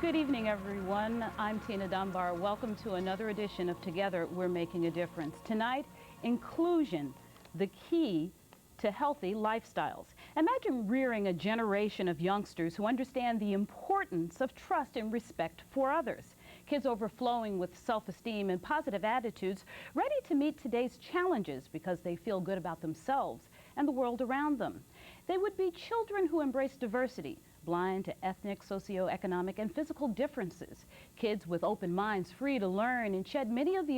Good evening, everyone. I'm Tina Dunbar. Welcome to another edition of Together We're Making a Difference. Tonight, inclusion, the key to healthy lifestyles. Imagine rearing a generation of youngsters who understand the importance of trust and respect for others. Kids overflowing with self-esteem and positive attitudes, ready to meet today's challenges because they feel good about themselves and the world around them. They would be children who embrace diversity, blind to ethnic, socioeconomic, and physical differences. Kids with open minds, free to learn and shed much of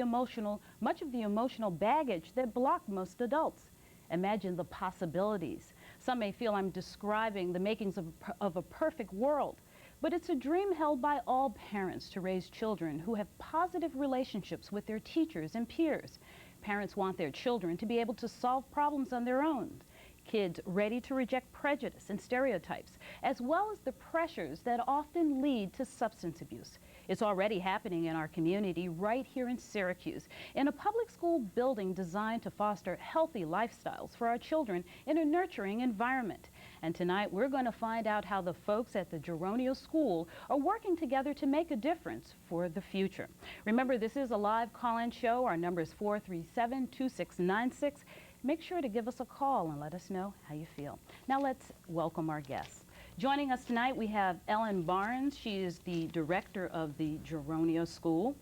the emotional baggage that block most adults. Imagine the possibilities. Some may feel I'm describing the makings of a perfect world, but it's a dream held by all parents to raise children who have positive relationships with their teachers and peers. Parents want their children to be able to solve problems on their own. Kids ready to reject prejudice and stereotypes, as well as the pressures that often lead to substance abuse. It's already happening in our community right here in Syracuse, in a public school building designed to foster healthy lifestyles for our children in a nurturing environment. And tonight we're going to find out how the folks at the Jowonio School are working together to make a difference for the future. Remember, this is a live call-in show. Our number is 437-2696. Make sure to give us a call and let us know how you feel. Now let's welcome our guests. Joining us tonight, we have Ellen Barnes. She is the director of the Jowonio School.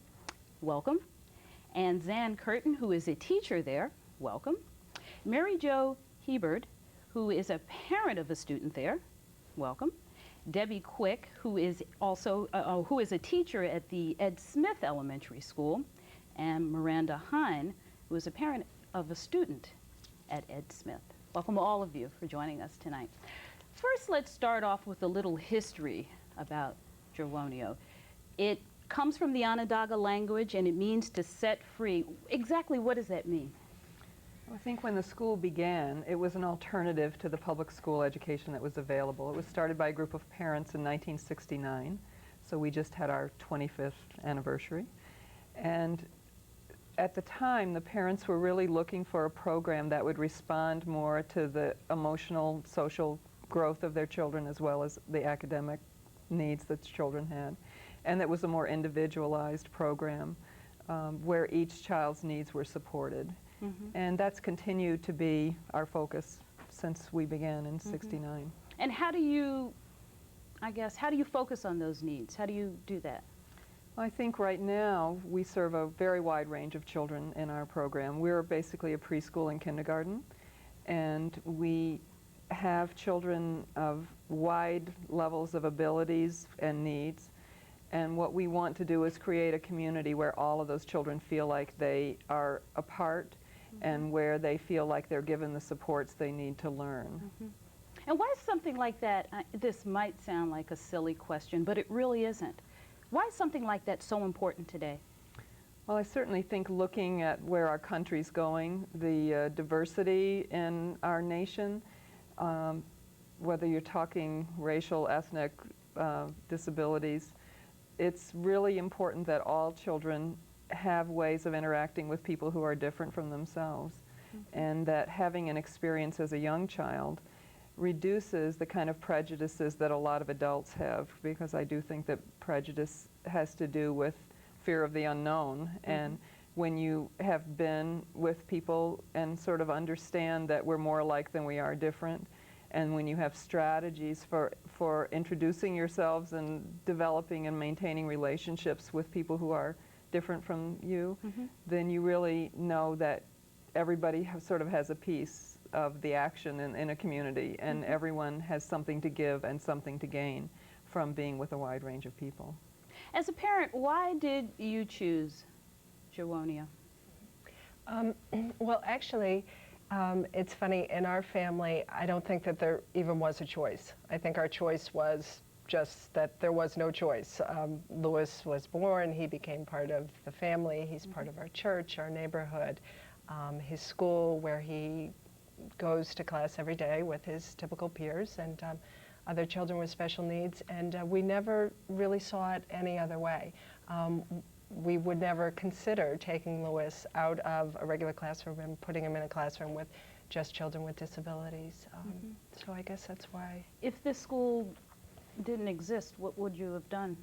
Welcome. And Zan Currin, who is a teacher there. Welcome. Mary Jo Hebert, who is a parent of a student there. Welcome. Debbie Quick, who is also a teacher at the Ed Smith Elementary School, and Miranda Hine, who is a parent of a student at Ed Smith. Welcome all of you for joining us tonight. First, let's start off with a little history about Jowonio. It comes from the Onondaga language and it means to set free. Exactly what does that mean? I think when the school began, it was an alternative to the public school education that was available. It was started by a group of parents in 1969, so we just had our 25th anniversary. And at the time, the parents were really looking for a program that would respond more to the emotional, social growth of their children as well as the academic needs that the children had. And that was a more individualized program where each child's needs were supported. Mm-hmm. And that's continued to be our focus since we began in '69. And how do you focus on those needs? How do you do that? I think right now we serve a very wide range of children in our program. We're basically a preschool and kindergarten, and we have children of wide levels of abilities and needs. And what we want to do is create a community where all of those children feel like they are a part and where they feel like they're given the supports they need to learn. And why is something like that, this might sound like a silly question, but it really isn't. Why is something like that so important today? Well, I certainly think looking at where our country's going, the diversity in our nation, whether you're talking racial, ethnic disabilities, it's really important that all children have ways of interacting with people who are different from themselves, and that having an experience as a young child reduces the kind of prejudices that a lot of adults have, because I do think that prejudice has to do with fear of the unknown. And when you have been with people and sort of understand that we're more alike than we are different, and when you have strategies for introducing yourselves and developing and maintaining relationships with people who are different from you, then you really know that everybody sort of has a piece of the action in a community, and everyone has something to give and something to gain from being with a wide range of people. As a parent, why did you choose Jowonio? Well, actually, it's funny, in our family, I don't think that there even was a choice. I think our choice was just that there was no choice. Louis was born, he became part of the family, he's part of our church, our neighborhood, his school where he goes to class every day with his typical peers and other children with special needs, and we never really saw it any other way. We would never consider taking Louis out of a regular classroom and putting him in a classroom with just children with disabilities. So I guess that's why. If this school didn't exist, what would you have done?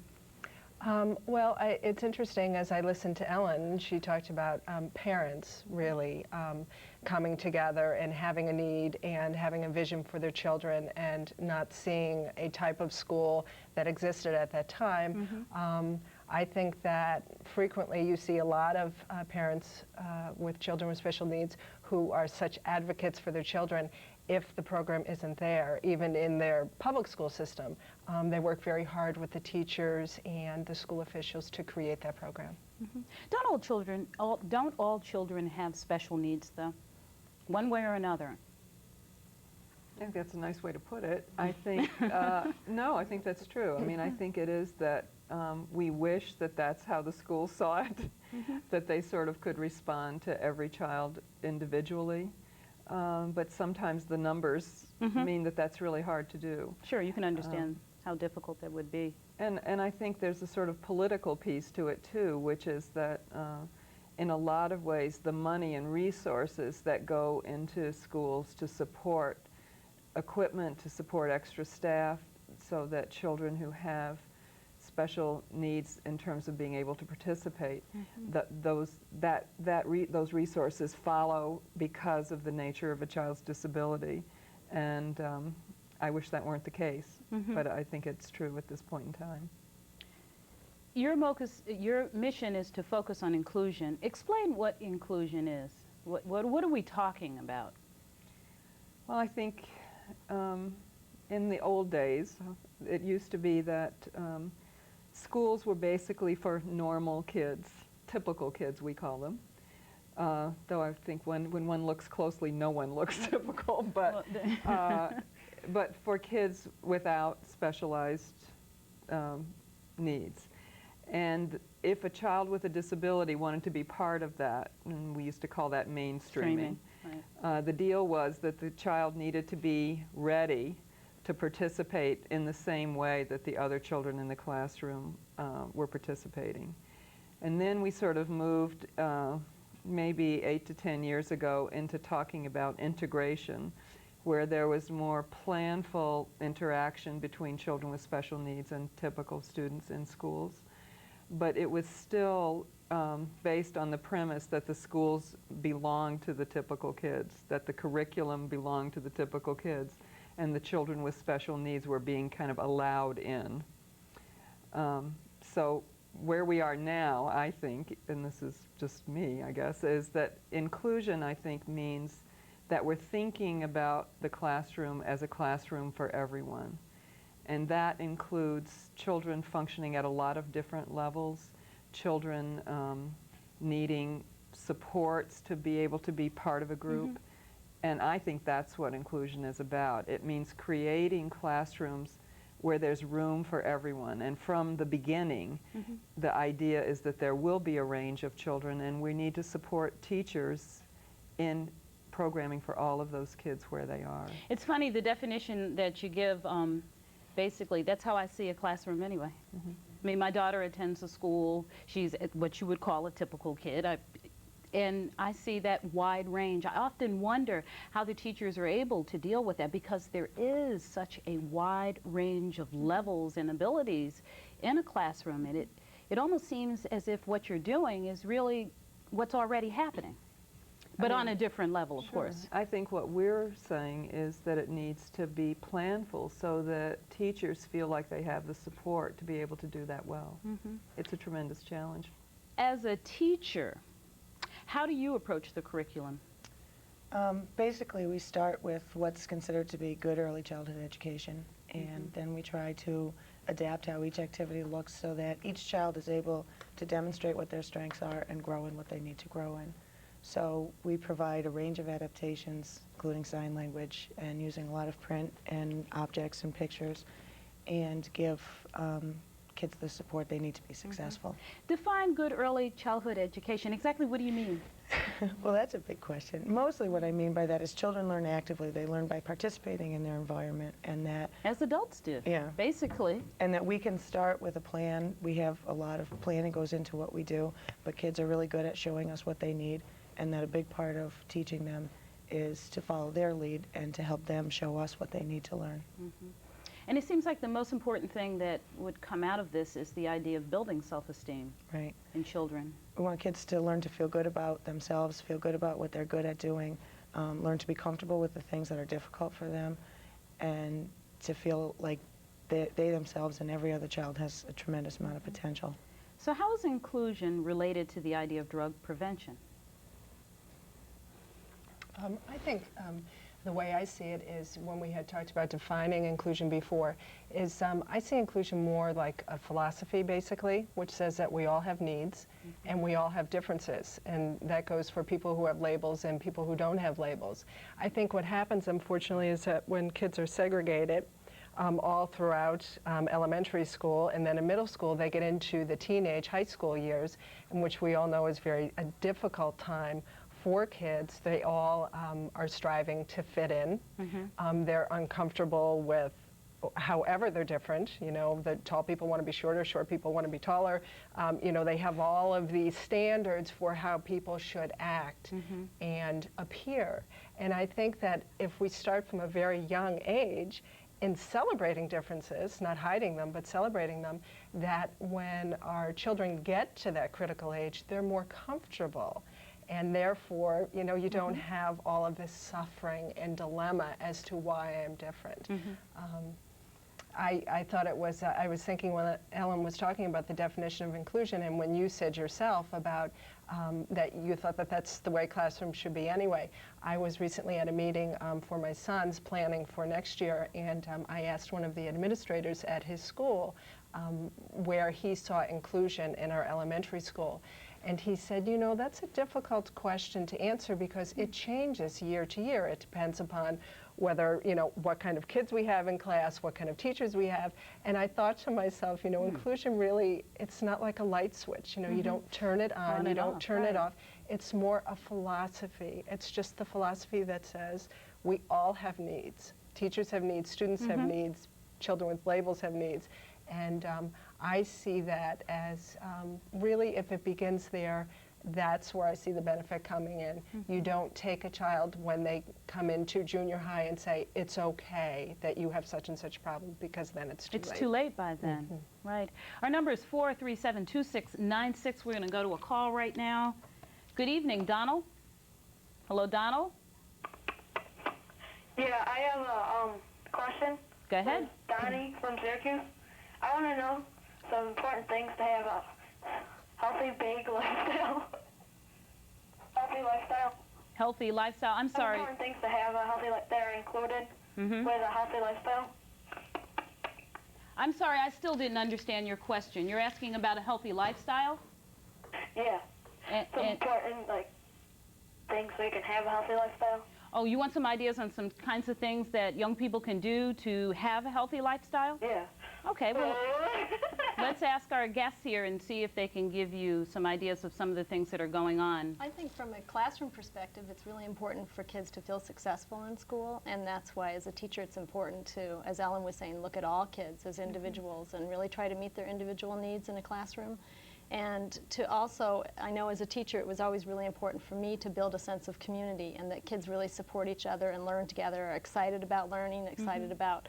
Well, it's interesting, as I listened to Ellen, she talked about parents really coming together and having a need and having a vision for their children and not seeing a type of school that existed at that time. I think that frequently you see a lot of parents with children with special needs who are such advocates for their children. If the program isn't there, even in their public school system, they work very hard with the teachers and the school officials to create that program. Don't all children have special needs, though, one way or another? I think that's a nice way to put it. I think, no, I think that's true. I mean, I think it is that we wish that that's how the school saw it, that they sort of could respond to every child individually. But sometimes the numbers mean that that's really hard to do. Sure, you can understand how difficult that would be. And I think there's a sort of political piece to it too, which is that in a lot of ways the money and resources that go into schools to support equipment, to support extra staff, so that children who have special needs in terms of being able to participate, those resources follow because of the nature of a child's disability. And I wish that weren't the case, but I think it's true at this point in time. Your mission is to focus on inclusion. Explain what inclusion is. What are we talking about? Well, I think in the old days, it used to be that schools were basically for normal kids, typical kids we call them. Though I think when one looks closely, no one looks typical, but for kids without specialized needs. And if a child with a disability wanted to be part of that, and we used to call that mainstreaming, the deal was that the child needed to be ready to participate in the same way that the other children in the classroom were participating. And then we sort of moved maybe 8 to 10 years ago into talking about integration, where there was more planful interaction between children with special needs and typical students in schools. But it was still based on the premise that the schools belonged to the typical kids, that the curriculum belonged to the typical kids, and the children with special needs were being kind of allowed in. So where we are now, I think, and this is just me, I guess, is that inclusion, I think, means that we're thinking about the classroom as a classroom for everyone. And that includes children functioning at a lot of different levels, children needing supports to be able to be part of a group. And I think that's what inclusion is about. It means creating classrooms where there's room for everyone. And from the beginning, the idea is that there will be a range of children, and we need to support teachers in programming for all of those kids where they are. It's funny, the definition that you give, basically, that's how I see a classroom anyway. I mean, my daughter attends a school. She's what you would call a typical kid. And I see that wide range. I often wonder how the teachers are able to deal with that, because there is such a wide range of levels and abilities in a classroom. And it almost seems as if what you're doing is really what's already happening, but on a different level, of course. I think what we're saying is that it needs to be planful so that teachers feel like they have the support to be able to do that well. It's a tremendous challenge. As a teacher, how do you approach the curriculum? Basically, we start with what's considered to be good early childhood education, and then we try to adapt how each activity looks so that each child is able to demonstrate what their strengths are and grow in what they need to grow in. So we provide a range of adaptations, including sign language, and using a lot of print and objects and pictures, and give kids the support they need to be successful. Define good early childhood education. Exactly what do you mean? Well, that's a big question. Mostly what I mean by that is children learn actively. They learn by participating in their environment, and that... As adults do, basically. And that we can start with a plan. We have a lot of planning goes into what we do, but kids are really good at showing us what they need, and that a big part of teaching them is to follow their lead and to help them show us what they need to learn. And it seems like the most important thing that would come out of this is the idea of building self-esteem Right. in children. We want kids to learn to feel good about themselves, feel good about what they're good at doing, learn to be comfortable with the things that are difficult for them, and to feel like they themselves and every other child has a tremendous amount of potential. So how is inclusion related to the idea of drug prevention? I think the way I see it is, when we had talked about defining inclusion before, is I see inclusion more like a philosophy, basically, which says that we all have needs and we all have differences. And that goes for people who have labels and people who don't have labels. I think what happens, unfortunately, is that when kids are segregated, all throughout elementary school and then in middle school, they get into the teenage high school years, in which we all know is a difficult time for kids. They all are striving to fit in. They're uncomfortable with however they're different. You know, the tall people want to be shorter, short people want to be taller. You know, they have all of these standards for how people should act and appear. And I think that if we start from a very young age in celebrating differences, not hiding them, but celebrating them, that when our children get to that critical age, they're more comfortable. And therefore, you know, you don't have all of this suffering and dilemma as to why I'm different. I thought it was, I was thinking when Ellen was talking about the definition of inclusion, and when you said yourself about that you thought that that's the way classrooms should be anyway. I was recently at a meeting for my son's planning for next year, and I asked one of the administrators at his school where he saw inclusion in our elementary school. And he said, you know, that's a difficult question to answer because it changes year to year. It depends upon whether, you know, what kind of kids we have in class, what kind of teachers we have. And I thought to myself, you know, inclusion really, it's not like a light switch. You know, you don't turn it on, you don't turn it off. It's more a philosophy. It's just the philosophy that says we all have needs. Teachers have needs, students have needs, children with labels have needs. And I see that as really, if it begins there, that's where I see the benefit coming in. You don't take a child when they come into junior high and say, it's okay that you have such and such problem, because then it's too late. It's too late by then, right. Our number is 437-2696. We're going to go to a call right now. Good evening, Donald. Hello, Donald. Yeah, I have a question. Go ahead. Donnie from Syracuse. I want to know some important things to have a healthy, big lifestyle. Healthy lifestyle. Healthy lifestyle. I'm sorry. Some important things to have a healthy that are included with a healthy lifestyle. I'm sorry, I still didn't understand your question. You're asking about a healthy lifestyle? Yeah. Some important things so you can have a healthy lifestyle. Oh, you want some ideas on some kinds of things that young people can do to have a healthy lifestyle? Yeah. Okay, well, let's ask our guests here and see if they can give you some ideas of some of the things that are going on. I think from a classroom perspective, it's really important for kids to feel successful in school, and that's why as a teacher it's important to, as Ellen was saying, look at all kids as individuals and really try to meet their individual needs in a classroom. And to also, I know as a teacher it was always really important for me to build a sense of community and that kids really support each other and learn together, are excited about learning, excited about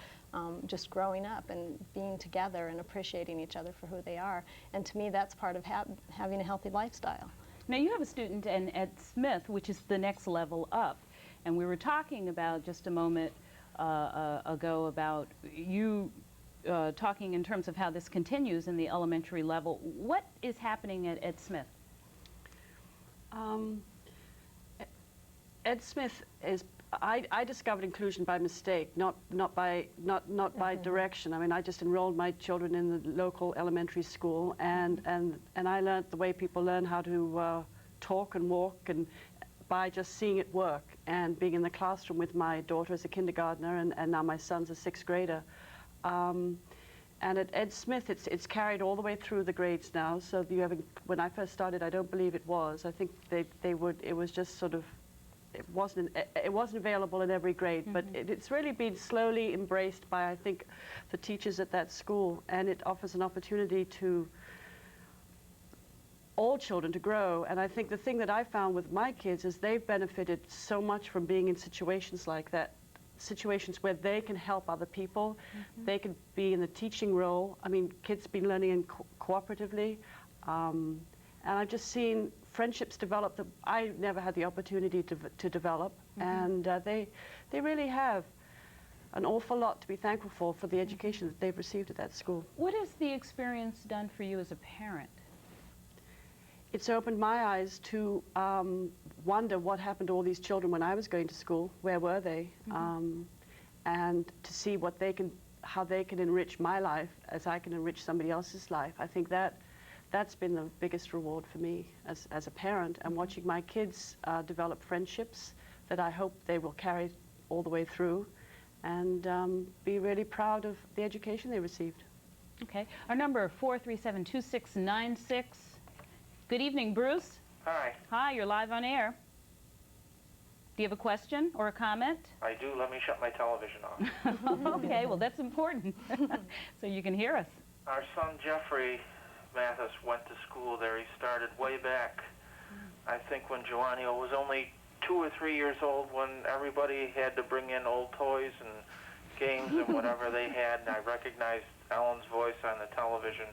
just growing up and being together and appreciating each other for who they are. And to me that's part of having a healthy lifestyle. Now you have a student at Smith, which is the next level up. And we were talking about just a moment ago about you talking in terms of how this continues in the elementary level. What is happening at Smith? Ed Smith is, I discovered inclusion by mistake, not by direction. I mean, I just enrolled my children in the local elementary school, and I learned the way people learn how to talk and walk, and by just seeing it work and being in the classroom with my daughter as a kindergartner, and now my son's a sixth grader. And at Ed Smith, it's carried all the way through the grades now. So you have, when I first started, I don't believe it was. I think it was just sort of, it wasn't available in every grade, but it's really been slowly embraced by, I think, the teachers at that school, and it offers an opportunity to all children to grow. And I think the thing that I found with my kids is they've benefited so much from being in situations like that situations where they can help other people. They could be in the teaching role. I mean, kids been learning in cooperatively. And I've just seen friendships develop that I never had the opportunity to develop. And they really have an awful lot to be thankful for the education that they've received at that school. What has the experience done for you as a parent? It's opened my eyes to wonder what happened to all these children when I was going to school. Where were they? And to see what how they can enrich my life as I can enrich somebody else's life. I think that's been the biggest reward for me as a parent, and watching my kids develop friendships that I hope they will carry all the way through, and be really proud of the education they received. Okay. Our number 437-2696. Good evening, Bruce. Hi. Hi, you're live on air. Do you have a question or a comment? I do. Let me shut my television off. Okay, well, that's important, so you can hear us. Our son Jeffrey Mathis went to school there. He started way back, I think, when Jowonio was only 2 or 3 years old, when everybody had to bring in old toys and games and whatever they had, and I recognized Ellen's voice on the television.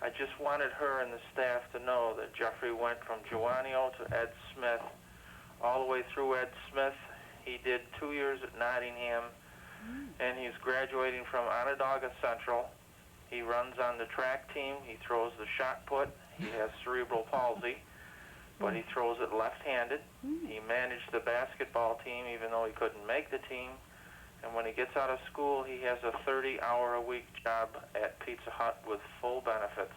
I just wanted her and the staff to know that Jeffrey went from Jowonio to Ed Smith, all the way through Ed Smith. He did 2 years at Nottingham, and he's graduating from Onondaga Central. He runs on the track team. He throws the shot put. He has cerebral palsy, but he throws it left-handed. He managed the basketball team even though he couldn't make the team. And when he gets out of school, he has a 30-hour-a-week job at Pizza Hut with full benefits.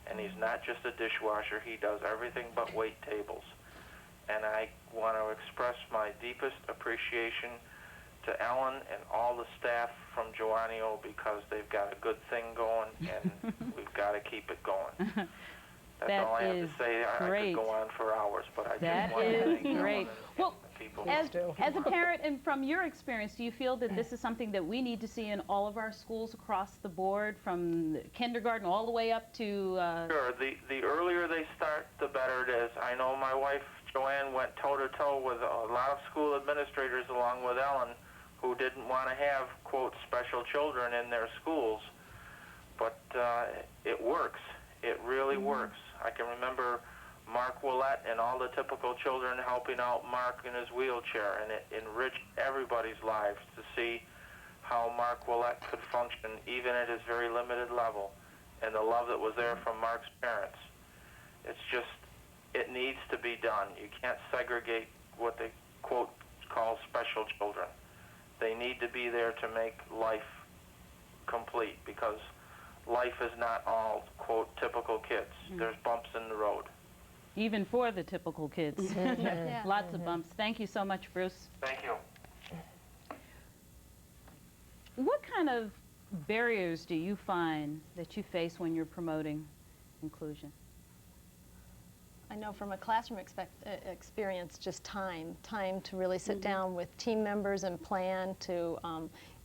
And he's not just a dishwasher. He does everything but wait tables. And I want to express my deepest appreciation to Ellen and all the staff from Jowonio, because they've got a good thing going, and we've got to keep it going. That's That all I have is to say. I great. could go on for hours, but I That just want to is thank Ellen great. and Well, the people. as a parent, and from your experience, do you feel that this is something that we need to see in all of our schools across the board, from kindergarten all the way up to... Sure. The earlier they start, the better it is. I know my wife, Joanne, went toe-to-toe with a lot of school administrators, along with Ellen, who didn't want to have, quote, special children in their schools. But it works. It really works. I can remember Mark Willett and all the typical children helping out Mark in his wheelchair, and it enriched everybody's lives to see how Mark Willett could function even at his very limited level, and the love that was there from Mark's parents. It's just, it needs to be done. You can't segregate what they, quote, call special children. They need to be there to make life complete, because life is not all, quote, typical kids. There's bumps in the road. Even for the typical kids. Yeah. Lots of bumps. Thank you so much, Bruce. Thank you. What kind of barriers do you find that you face when you're promoting inclusion? I know from a classroom experience, just time to really sit down with team members and plan to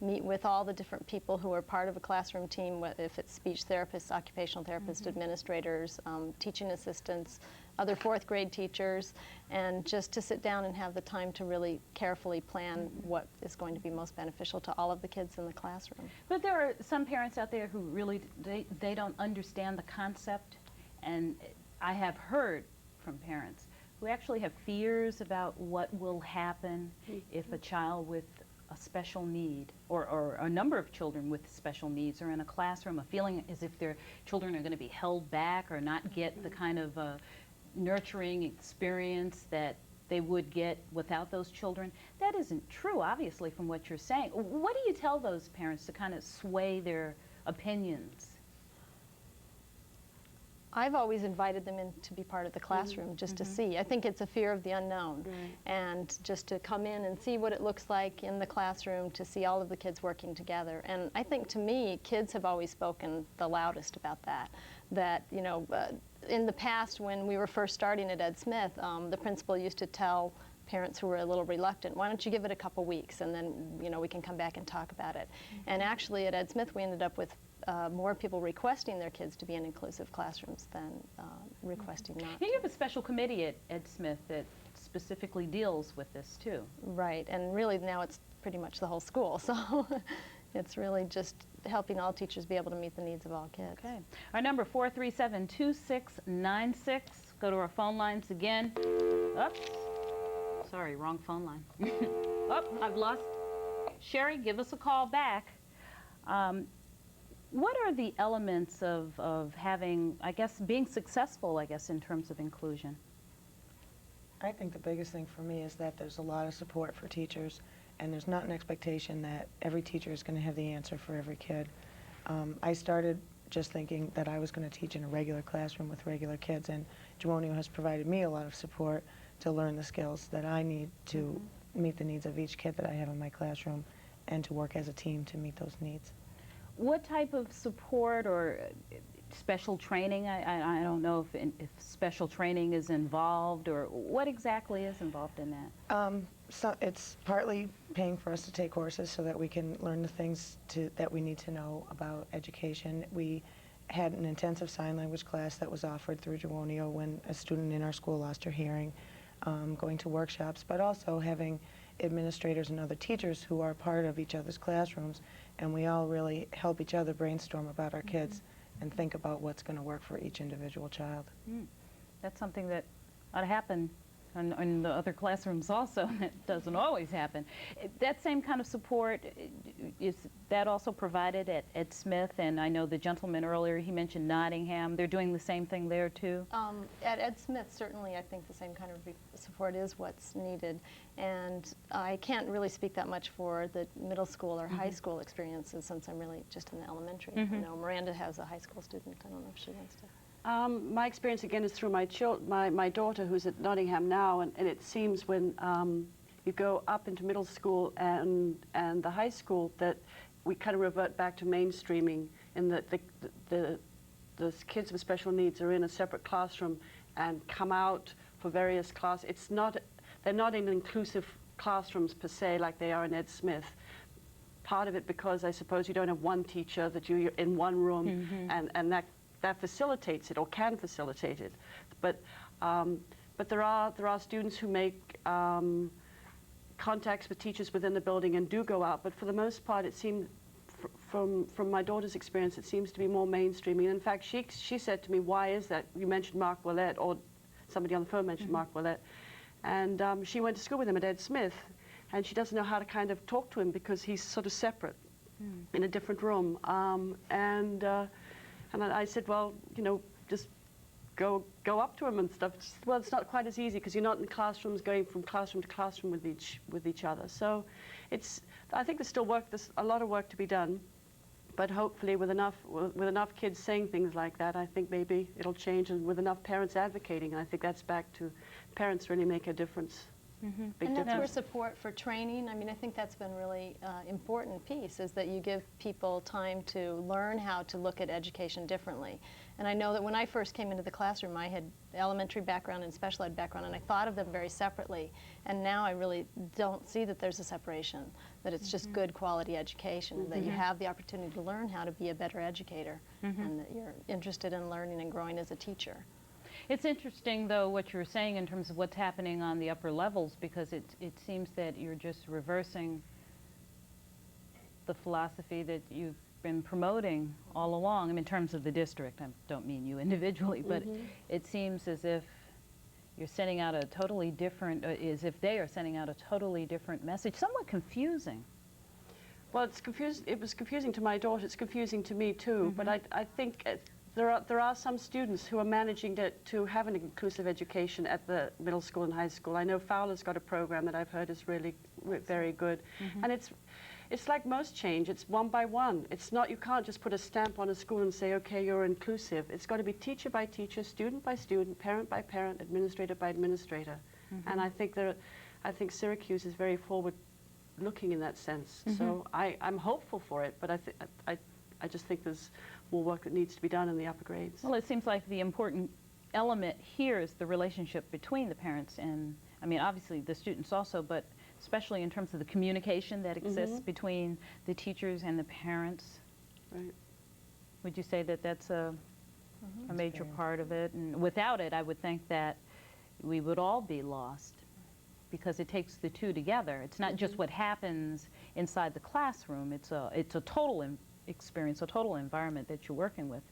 meet with all the different people who are part of a classroom team, if it's speech therapists, occupational therapists, administrators, teaching assistants, other fourth grade teachers, and just to sit down and have the time to really carefully plan what is going to be most beneficial to all of the kids in the classroom. But there are some parents out there who really, they don't understand the concept, and I have heard from parents who actually have fears about what will happen if a child with a special need, or a number of children with special needs are in a classroom, a feeling as if their children are going to be held back or not get the kind of nurturing experience that they would get without those children. That isn't true, obviously, from what you're saying. What do you tell those parents to kind of sway their opinions? I've always invited them in to be part of the classroom, just to see. I think it's a fear of the unknown, and just to come in and see what it looks like in the classroom, to see all of the kids working together. And I think, to me, kids have always spoken the loudest about that. That, you know, in the past, when we were first starting at Ed Smith, the principal used to tell parents who were a little reluctant, why don't you give it a couple weeks, and then, you know, we can come back and talk about it. And actually at Ed Smith, we ended up with more people requesting their kids to be in inclusive classrooms than requesting not. You have a special committee at Ed Smith that specifically deals with this too. Right, and really now pretty much the whole school. So it's really just helping all teachers be able to meet the needs of all kids. Okay. Our number 437-2696. Go to our phone lines again. Oops. Sorry, wrong phone line. Oh, I've lost. Sherry, give us a call back. What are the elements of having, I guess, being successful, I guess, in terms of inclusion? I think the biggest thing for me is that there's a lot of support for teachers, and there's not an expectation that every teacher is going to have the answer for every kid. I started just thinking that I was going to teach in a regular classroom with regular kids, and Jowonio has provided me a lot of support to learn the skills that I need to meet the needs of each kid that I have in my classroom and to work as a team to meet those needs. What type of support or special training? I don't know if special training is involved, or what exactly is involved in that? So it's partly paying for us to take courses so that we can learn the things that we need to know about education. We had an intensive sign language class that was offered through Jowonio when a student in our school lost her hearing, going to workshops, but also having administrators and other teachers who are part of each other's classrooms, and we all really help each other brainstorm about our kids and think about what's going to work for each individual child. That's something that ought to happen in the other classrooms also. It doesn't always happen. That same kind of support, is that also provided at Smith? And I know the gentleman earlier, he mentioned Nottingham. They're doing the same thing there too? At Ed Smith, certainly I think the same kind of support is what's needed. And I can't really speak that much for the middle school or high school experiences, since I'm really just in the elementary. I know Miranda has a high school student. I don't know if she wants to. My experience again is through my daughter, who's at Nottingham now, and it seems when you go up into middle school and the high school that we kind of revert back to mainstreaming, in that the kids with special needs are in a separate classroom and come out for various classes. They're not in inclusive classrooms per se like they are in Ed Smith. Part of it because I suppose you don't have one teacher, that you're in one room, and that facilitates it, or can facilitate it. But there are students who make contacts with teachers within the building and do go out. But for the most part, it seemed, from my daughter's experience, it seems to be more mainstreaming. In fact, she said to me, "Why is that?" You mentioned Mark Willett, or somebody on the phone mentioned Mark Willett, and she went to school with him at Ed Smith, and she doesn't know how to kind of talk to him because he's sort of separate in a different room. And I said, well, you know, just go up to him and stuff. She said, well, it's not quite as easy because you're not in classrooms going from classroom to classroom with each other. So I think there's still a lot of work to be done. But hopefully with enough kids saying things like that, I think maybe it'll change, and with enough parents advocating. And I think that's back to parents really make a difference. And that's where support for training, I mean, I think that's been really important piece, is that you give people time to learn how to look at education differently. And I know that when I first came into the classroom, I had elementary background and special ed background, and I thought of them very separately. And now I really don't see that there's a separation, that it's just good quality education, that you have the opportunity to learn how to be a better educator, and that you're interested in learning and growing as a teacher. It's interesting, though, what you're saying in terms of what's happening on the upper levels, because it seems that you're just reversing the philosophy that you've been promoting all along. I mean, in terms of the district, I don't mean you individually, but it seems as if you're sending out a totally different, as if they are sending out a totally different message, somewhat confusing. Well, it was confusing to my daughter. It's confusing to me too. But I think there are some students who are managing to have an inclusive education at the middle school and high school. I know Fowler's got a program that I've heard is really very good. And it's like most change. It's one by one. It's not, you can't just put a stamp on a school and say, okay, you're inclusive. It's got to be teacher by teacher, student by student, parent by parent, administrator by administrator. And I think Syracuse is very forward looking in that sense. So I'm hopeful for it, but I just think there's more work that needs to be done in the upper grades. Well, it seems like the important element here is the relationship between the parents and, I mean, obviously the students also, but especially in terms of the communication that exists between the teachers and the parents. Right. Would you say that that's a major part of it? And without it, I would think that we would all be lost. because it takes the two together. It's not just what happens inside the classroom. It's a total experience, a total environment that you're working with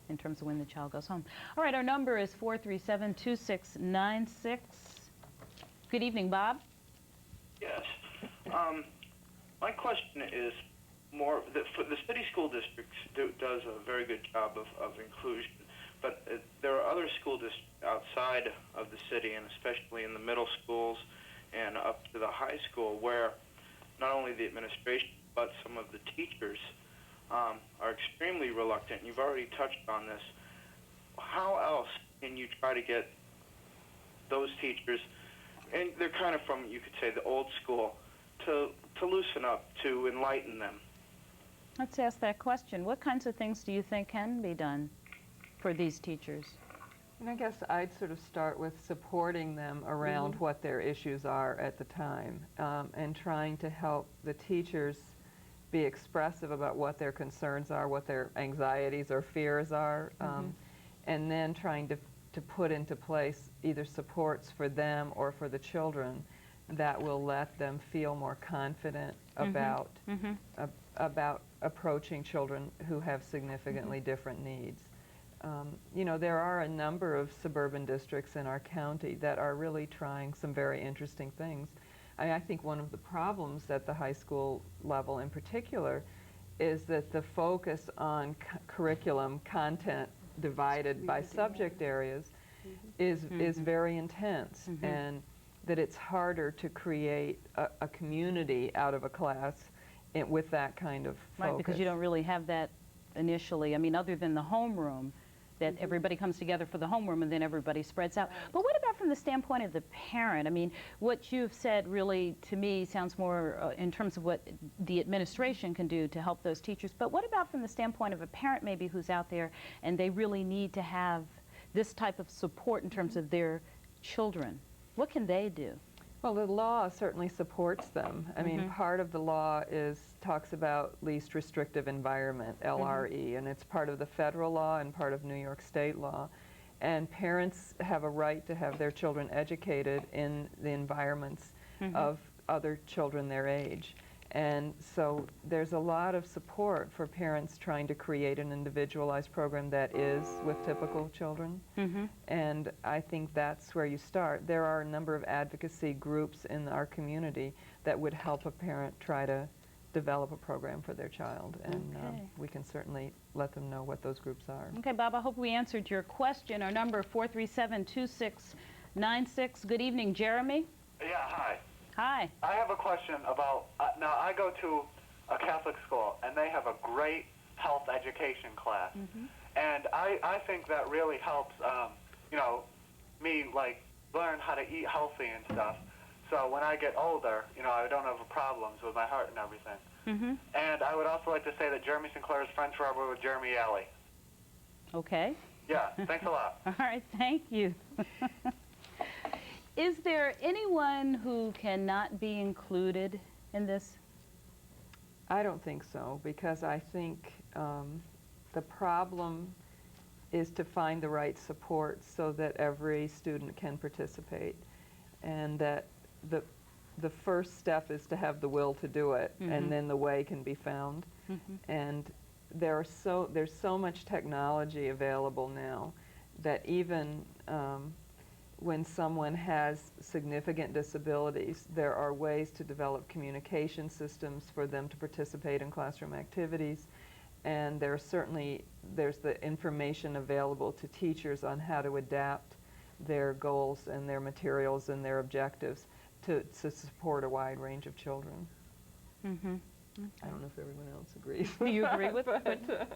in terms of when the child goes home. All right, our number is 437-2696. Good evening, Bob. Yes. My question is more, the city school district does a very good job of inclusion, but there are other school districts outside of the city, and especially in the middle schools and up to the high school, where not only the administration but some of the teachers are extremely reluctant. You've already touched on this. How else can you try to get those teachers, and they're kind of from, you could say, the old school, to loosen up, to enlighten them? Let's ask that question. What kinds of things do you think can be done for these teachers? And I guess I'd sort of start with supporting them around what their issues are at the time, and trying to help the teachers be expressive about what their concerns are, what their anxieties or fears are, and then trying to put into place either supports for them or for the children that will let them feel more confident about about approaching children who have significantly different needs. You know, there are a number of suburban districts in our county that are really trying some very interesting things. I think one of the problems at the high school level in particular is that the focus on curriculum content divided by subject areas is very intense, and that it's harder to create a community out of a class with that kind of focus. Right, because you don't really have that initially. I mean, other than the homeroom, that everybody comes together for the homeroom and then everybody spreads out. But what about from the standpoint of the parent? I mean, what you've said really, to me, sounds more in terms of what the administration can do to help those teachers. But what about from the standpoint of a parent maybe who's out there and they really need to have this type of support in terms of their children? What can they do? Well, the law certainly supports them. I mean, part of the law talks about least restrictive environment, LRE, and it's part of the federal law and part of New York State law. And parents have a right to have their children educated in the environments of other children their age. And so there's a lot of support for parents trying to create an individualized program that is with typical children. And I think that's where you start. There are a number of advocacy groups in our community that would help a parent try to develop a program for their child. And we can certainly let them know what those groups are. Okay, Bob, I hope we answered your question. Our number, 437-2696. Good evening, Jeremy. Yeah, hi. Hi. I have a question about, now I go to a Catholic school and they have a great health education class. And I think that really helps, you know, me like learn how to eat healthy and stuff. So when I get older, you know, I don't have problems with my heart and everything. And I would also like to say that Jeremy Sinclair is friends forever with Jeremy Alley. Okay. Yeah, thanks a lot. All right, thank you. Is there anyone who cannot be included in this? I don't think so, because I think the problem is to find the right support so that every student can participate, and that the first step is to have the will to do it, and then the way can be found. And there's so much technology available now that even when someone has significant disabilities, there are ways to develop communication systems for them to participate in classroom activities. And there's the information available to teachers on how to adapt their goals and their materials and their objectives to support a wide range of children. I don't know if everyone else agrees. Do you agree with what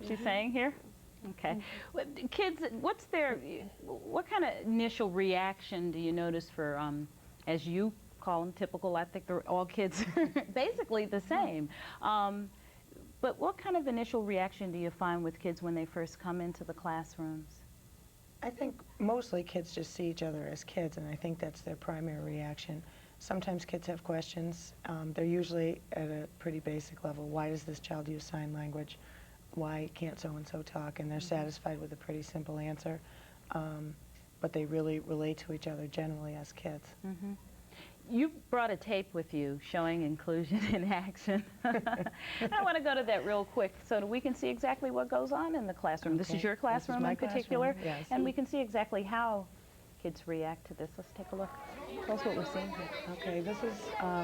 she's saying here? Okay. Kids, what kind of initial reaction do you notice for, as you call them, typical? I think they're all kids basically the same. But what kind of initial reaction do you find with kids when they first come into the classrooms? I think mostly kids just see each other as kids, and I think that's their primary reaction. Sometimes kids have questions. They're usually at a pretty basic level. Why does this child use sign language? Why can't so-and-so talk? And they're satisfied with a pretty simple answer. But they really relate to each other generally as kids. You brought a tape with you showing inclusion in action. I want to go to that real quick so that we can see exactly what goes on in the classroom. Okay. This is your classroom in particular, yes. and we can see exactly how kids react to this. Let's take a look. Tell us what we're seeing here. Okay, this is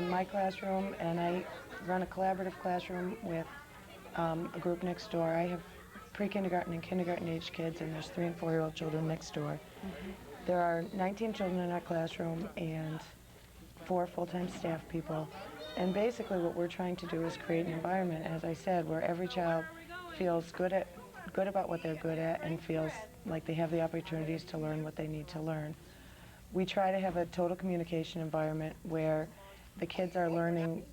my classroom, and I run a collaborative classroom with a group next door. I have pre-kindergarten and kindergarten age kids, and there's 3- and 4-year-old children next door. There are 19 children in our classroom and 4 full-time staff people. And basically what we're trying to do is create an environment, as I said, where every child feels good about what they're good at and feels like they have the opportunities to learn what they need to learn. We try to have a total communication environment where the kids are learning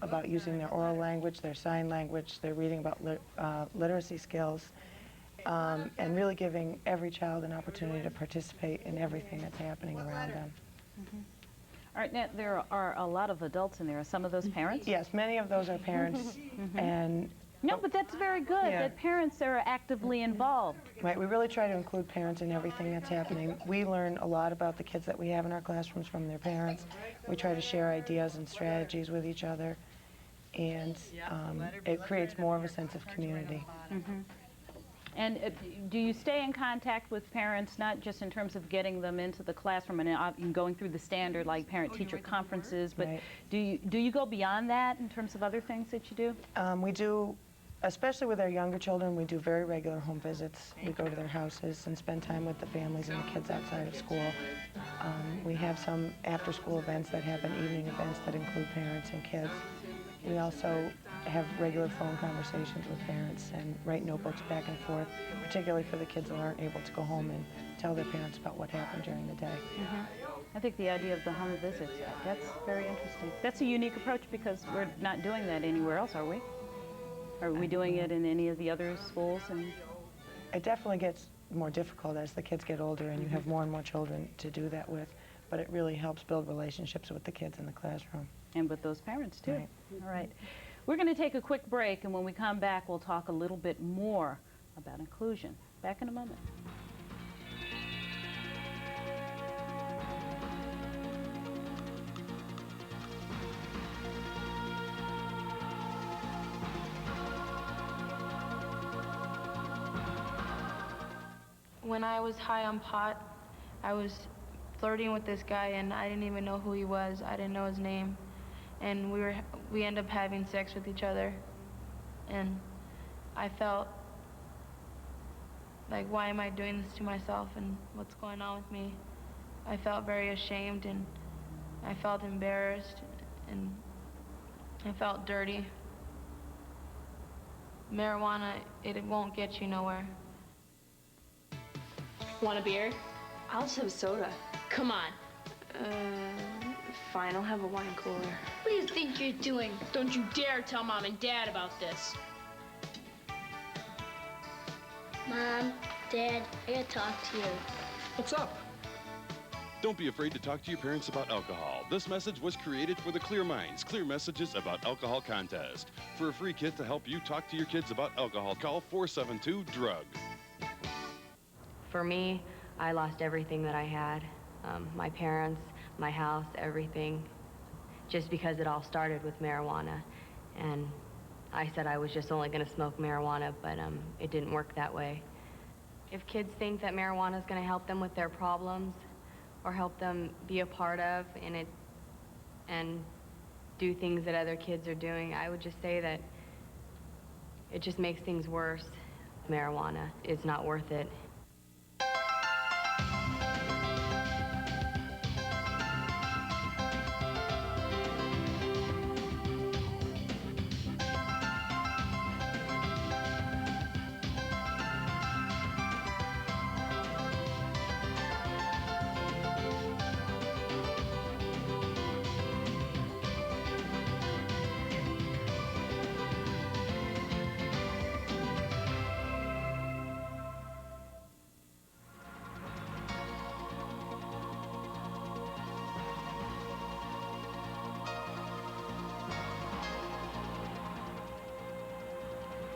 about using their oral language, their sign language, they're reading about literacy skills, and really giving every child an opportunity to participate in everything that's happening around them. All right, now there are a lot of adults in there. Are some of those parents? Yes, many of those are parents, and no, but that's very good that parents are actively involved. right, we really try to include parents in everything that's happening. We learn a lot about the kids that we have in our classrooms from their parents. We try to share ideas and strategies with each other, and it creates more of a sense of community. And do you stay in contact with parents, not just in terms of getting them into the classroom and going through the standard like parent-teacher conferences, but do you go beyond that in terms of other things that you do? We do, especially with our younger children, we do very regular home visits. We go to their houses and spend time with the families and the kids outside of school. We have some after-school events that happen, evening events that include parents and kids. We also have regular phone conversations with parents and write notebooks back and forth, particularly for the kids that aren't able to go home and tell their parents about what happened during the day. I think the idea of the home visits, that's very interesting. That's a unique approach because we're not doing that anywhere else, are we? Are we doing it in any of the other schools? And it definitely gets more difficult as the kids get older and you have more and more children to do that with, but it really helps build relationships with the kids in the classroom. And with those parents, too. Right. All right. We're going to take a quick break, and when we come back, we'll talk a little bit more about inclusion. Back in a moment. When I was high on pot, I was flirting with this guy, and I didn't even know who he was. I didn't know his name. And we ended up having sex with each other. And I felt like, why am I doing this to myself, and what's going on with me? I felt very ashamed, and I felt embarrassed, and I felt dirty. Marijuana, it won't get you nowhere. Want a beer? I'll just have soda. Come on. Fine, I'll have a wine cooler. What do you think you're doing? Don't you dare tell Mom and Dad about this. Mom, Dad, I gotta talk to you. What's up? Don't be afraid to talk to your parents about alcohol. This message was created for the Clear Minds, Clear Messages About Alcohol contest. For a free kit to help you talk to your kids about alcohol, call 472-DRUG. For me, I lost everything that I had. My parents, my house, everything, just because it all started with marijuana. And I said I was just only going to smoke marijuana, but it didn't work that way. If kids think that marijuana is going to help them with their problems or help them be a part of and do things that other kids are doing, I would just say that it just makes things worse. Marijuana is not worth it.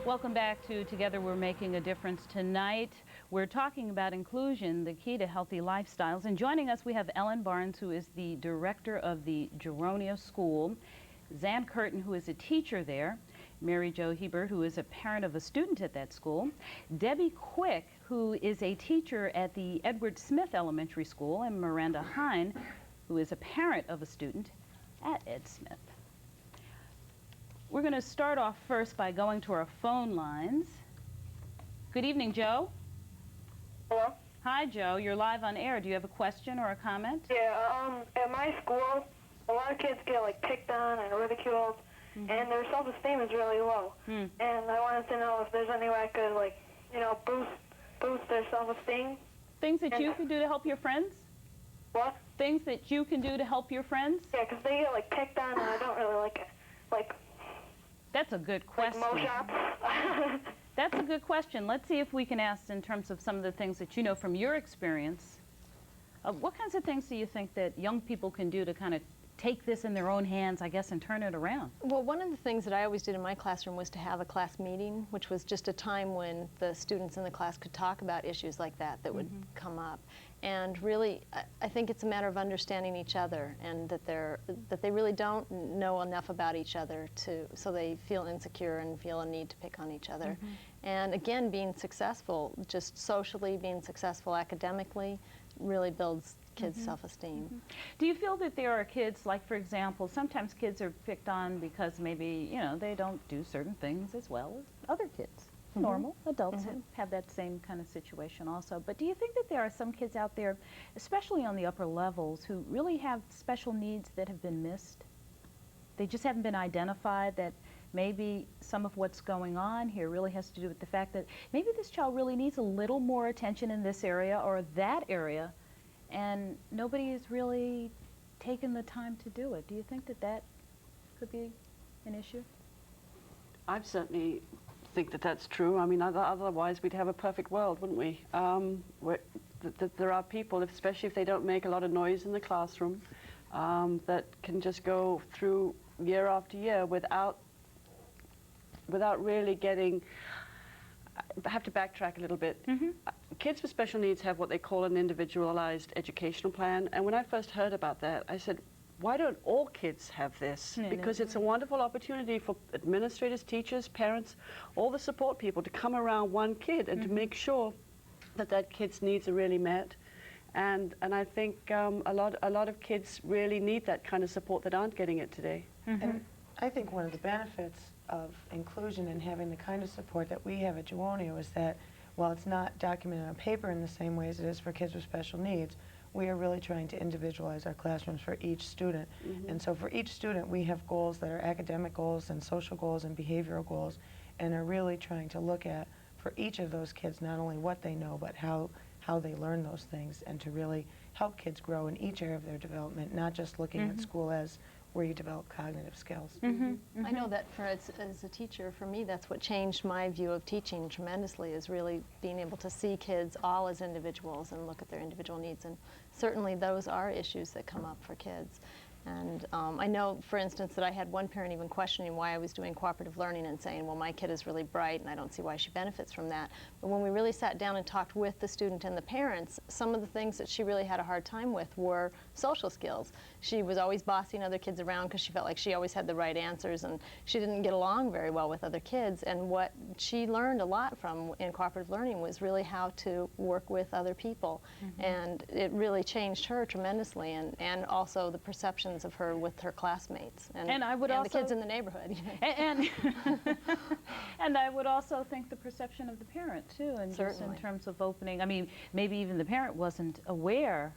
Welcome back to Together We're Making a Difference. Tonight we're talking about inclusion, the key to healthy lifestyles. And joining us we have Ellen Barnes, who is the director of the Jowonio School, Zan Currin, who is a teacher there, Mary Jo Hebert, who is a parent of a student at that school, Debbie Quick, who is a teacher at the Edward Smith Elementary School, and Miranda Hine, who is a parent of a student at Ed Smith. We're going to start off first by going to our phone lines. Good evening, Joe. Hello? Hi, Joe. You're live on air. Do you have a question or a comment? Yeah, at my school, a lot of kids get, like, picked on and ridiculed, and their self-esteem is really low. And I wanted to know if there's any way I could, like, you know, boost their self-esteem. Things that you can do to help your friends? What? Things that you can do to help your friends? Yeah, because they get, like, picked on, and I don't really like it. Like, that's a good question. Like mo-shops. That's a good question. Let's see if we can ask in terms of some of the things that you know from your experience. What kinds of things do you think that young people can do to kind of take this in their own hands, I guess, and turn it around? Well, one of the things that I always did in my classroom was to have a class meeting, which was just a time when the students in the class could talk about issues like that would come up. And really, I think it's a matter of understanding each other, and that they really don't know enough about each other so they feel insecure and feel a need to pick on each other. And again, being successful, just socially being successful academically, really builds kids' self-esteem. Do you feel that there are kids, like for example, sometimes kids are picked on because maybe, you know, they don't do certain things as well as other kids? Normal adults have that same kind of situation also. But do you think that there are some kids out there, especially on the upper levels, who really have special needs that have been missed? They just haven't been identified, that maybe some of what's going on here really has to do with the fact that maybe this child really needs a little more attention in this area or that area, and nobody has really taken the time to do it. Do you think that that could be an issue? I certainly think that that's true. I mean, otherwise we'd have a perfect world, wouldn't we? There are people, especially if they don't make a lot of noise in the classroom, that can just go through year after year without really getting. I have to backtrack a little bit. Kids with special needs have what they call an individualized educational plan, and when I first heard about that, I said, why don't all kids have this? Because it's a wonderful opportunity for administrators, teachers, parents, all the support people to come around one kid and to make sure that that kid's needs are really met. And I think a lot of kids really need that kind of support that aren't getting it today. And I think one of the benefits of inclusion and having the kind of support that we have at Jowonio is that while it's not documented on paper in the same way as it is for kids with special needs, we are really trying to individualize our classrooms for each student. And so for each student, we have goals that are academic goals and social goals and behavioral goals, and are really trying to look at, for each of those kids, not only what they know, but how they learn those things, and to really help kids grow in each area of their development, not just looking at school as where you develop cognitive skills. I know that as a teacher, for me, that's what changed my view of teaching tremendously, is really being able to see kids all as individuals and look at their individual needs. And certainly those are issues that come up for kids. And I know, for instance, that I had one parent even questioning why I was doing cooperative learning and saying, well, my kid is really bright and I don't see why she benefits from that. But when we really sat down and talked with the student and the parents, some of the things that she really had a hard time with were social skills. She was always bossing other kids around because she felt like she always had the right answers, and she didn't get along very well with other kids. And what she learned a lot from in cooperative learning was really how to work with other people. And it really changed her tremendously, and also the perceptions of her with her classmates and I would also, the kids in the neighborhood. And I would also think the perception of the parent too, and just in terms of opening. I mean, maybe even the parent wasn't aware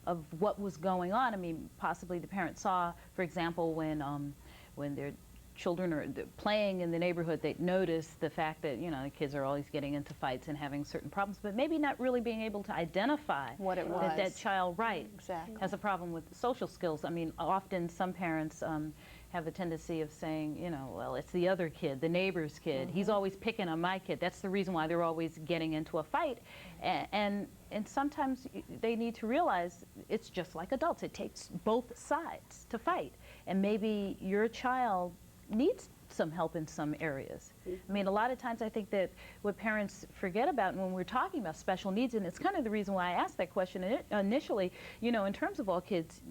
of what was going on. I mean, possibly the parent saw, for example, when their children are playing in the neighborhood, they notice the fact that, you know, the kids are always getting into fights and having certain problems, but maybe not really being able to identify what it was. That child, has a problem with social skills. I mean, often some parents have a tendency of saying, you know, well, it's the other kid, the neighbor's kid. He's always picking on my kid. That's the reason why they're always getting into a fight. And sometimes they need to realize it's just like adults. It takes both sides to fight. And maybe your child needs some help in some areas. I mean, a lot of times I think that what parents forget about when we're talking about special needs, and it's kind of the reason why I asked that question initially, you know, in terms of all kids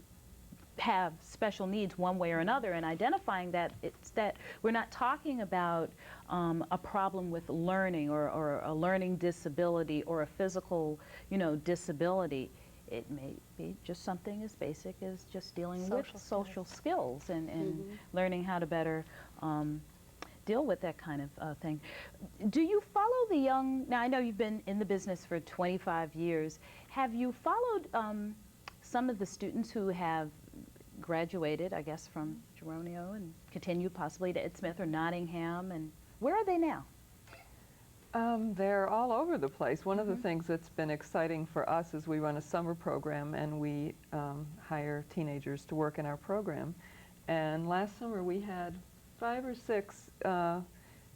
have special needs one way or another, and identifying that it's that we're not talking about a problem with learning or a learning disability or a physical, you know, disability. It may be just something as basic as just dealing with social skills and learning how to better deal with that kind of thing. Do you follow the young, now I know you've been in the business for 25 years, have you followed some of the students who have graduated, I guess, from Jowonio and continued possibly to Ed Smith or Nottingham, and where are they now? They're all over the place. One of the things that's been exciting for us is we run a summer program and we hire teenagers to work in our program. And last summer we had 5 or 6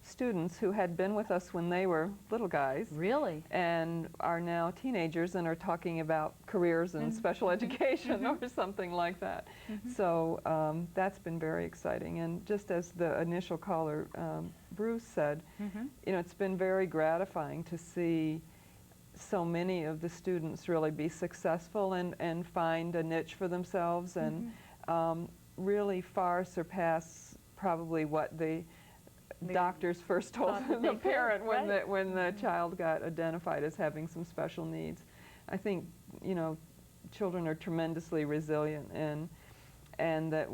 students who had been with us when they were little guys. Really? And are now teenagers and are talking about careers in special education or something like that. So that's been very exciting. And just as the initial caller, Bruce said, you know, it's been very gratifying to see so many of the students really be successful and find a niche for themselves and really far surpass probably what the doctors first told the parent when the child got identified as having some special needs. I think, you know, children are tremendously resilient, and that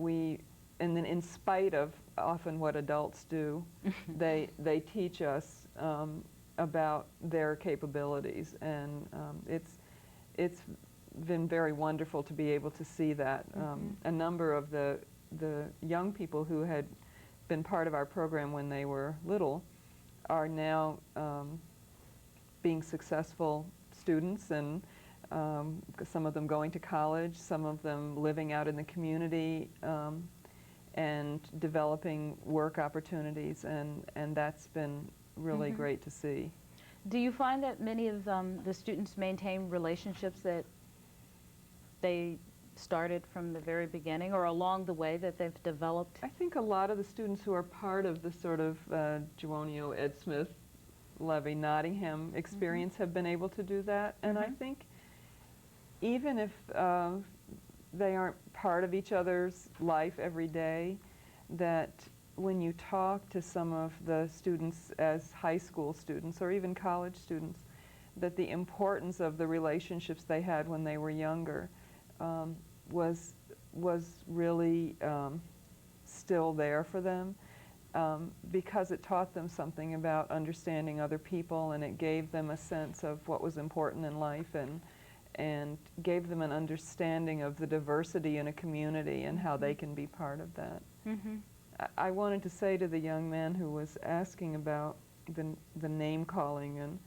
and then in spite of often what adults do, they teach us about their capabilities, and it's been very wonderful to be able to see that. A number of the young people who had been part of our program when they were little are now being successful students, and some of them going to college, some of them living out in the community and developing work opportunities, and that's been really great to see. Do you find that many of the students maintain relationships that they started from the very beginning or along the way that they've developed? I think a lot of the students who are part of the sort of Jowonio, Ed Smith, Levy, Nottingham experience have been able to do that. And I think even if they aren't part of each other's life every day, that when you talk to some of the students as high school students or even college students, that the importance of the relationships they had when they were younger was really still there for them, because it taught them something about understanding other people, and it gave them a sense of what was important in life, and gave them an understanding of the diversity in a community and how they can be part of that. I wanted to say to the young man who was asking about the name calling, and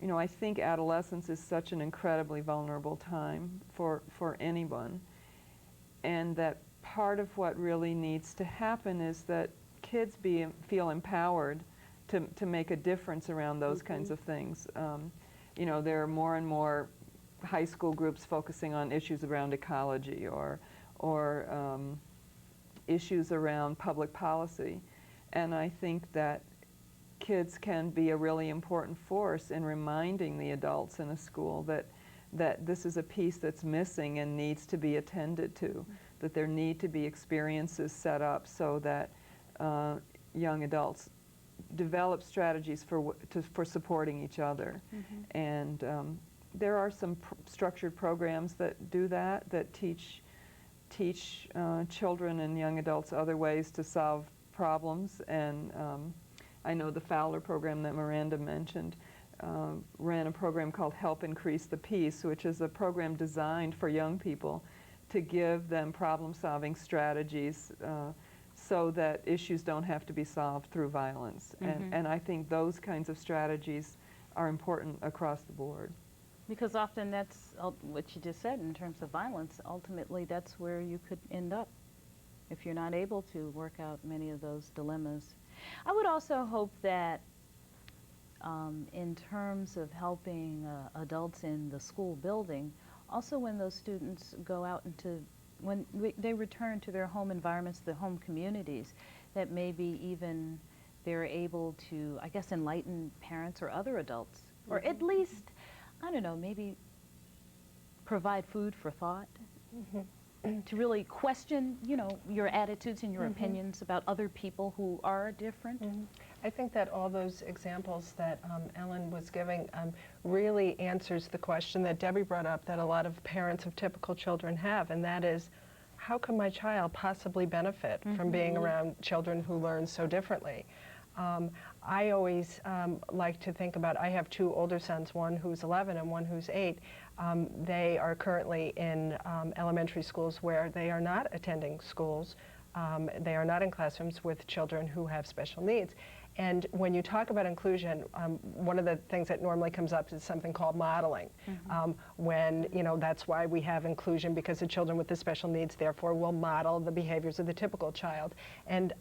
you know, I think adolescence is such an incredibly vulnerable time for anyone, and that part of what really needs to happen is that kids feel empowered to make a difference around those kinds of things. You know, there are more and more high school groups focusing on issues around ecology or issues around public policy, and I think that kids can be a really important force in reminding the adults in a school that this is a piece that's missing and needs to be attended to, that there need to be experiences set up so that young adults develop strategies for supporting each other. And there are some structured programs that do that teach children and young adults other ways to solve problems, and I know the Fowler program that Miranda mentioned ran a program called Help Increase the Peace, which is a program designed for young people to give them problem-solving strategies so that issues don't have to be solved through violence. And I think those kinds of strategies are important across the board. Because often that's what you just said in terms of violence. Ultimately, that's where you could end up if you're not able to work out many of those dilemmas. I would also hope that in terms of helping adults in the school building, also when those students go out into, when they return to their home environments, the home communities, that maybe even they're able to, I guess, enlighten parents or other adults, or at least, I don't know, maybe provide food for thought, to really question, you know, your attitudes and your opinions about other people who are different. I think that all those examples that Ellen was giving really answers the question that Debbie brought up that a lot of parents of typical children have, and that is, how can my child possibly benefit from being around children who learn so differently? I always like to think about, I have two older sons, one who's 11 and one who's 8. They are currently in elementary schools where they are not attending schools. They are not in classrooms with children who have special needs. And when you talk about inclusion, one of the things that normally comes up is something called modeling. When, you know, that's why we have inclusion, because the children with the special needs therefore will model the behaviors of the typical child. And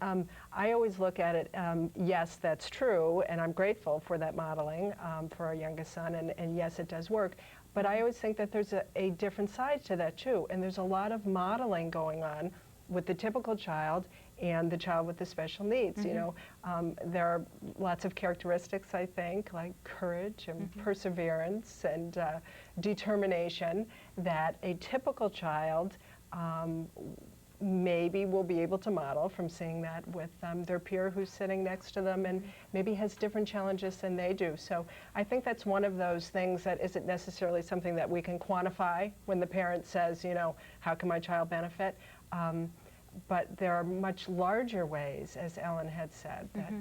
I always look at it, yes, that's true, and I'm grateful for that modeling for our youngest son, and yes, it does work. But I always think that there's a different side to that too, and there's a lot of modeling going on with the typical child and the child with the special needs. You know, there are lots of characteristics, I think, like courage and perseverance and determination that a typical child maybe will be able to model from seeing that with their peer who's sitting next to them and maybe has different challenges than they do. So I think that's one of those things that isn't necessarily something that we can quantify when the parent says, you know, how can my child benefit? But there are much larger ways, as Ellen had said, that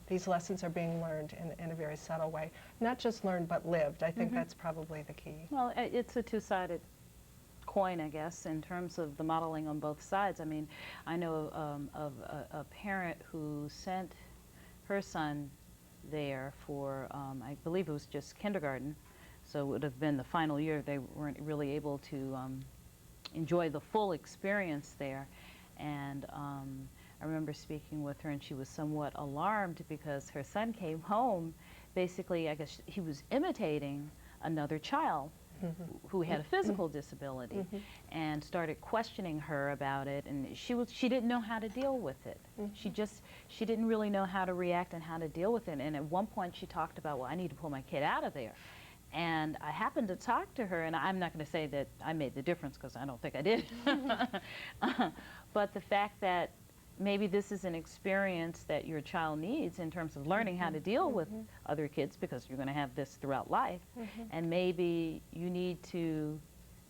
these lessons are being learned in a very subtle way. Not just learned, but lived. I think that's probably the key. Well, it's a two-sided coin, I guess, in terms of the modeling on both sides. I mean, I know of a parent who sent her son there for, I believe it was just kindergarten, so it would have been the final year. They weren't really able to enjoy the full experience there. And I remember speaking with her, and she was somewhat alarmed because her son came home, basically, I guess he was imitating another child who had a physical disability, and started questioning her about it, and she didn't know how to deal with it. She didn't really know how to react and how to deal with it. And at one point she talked about, well, I need to pull my kid out of there. And I happened to talk to her, and I'm not going to say that I made the difference, because I don't think I did. But the fact that maybe this is an experience that your child needs in terms of learning how to deal with other kids, because you're going to have this throughout life. And maybe you need to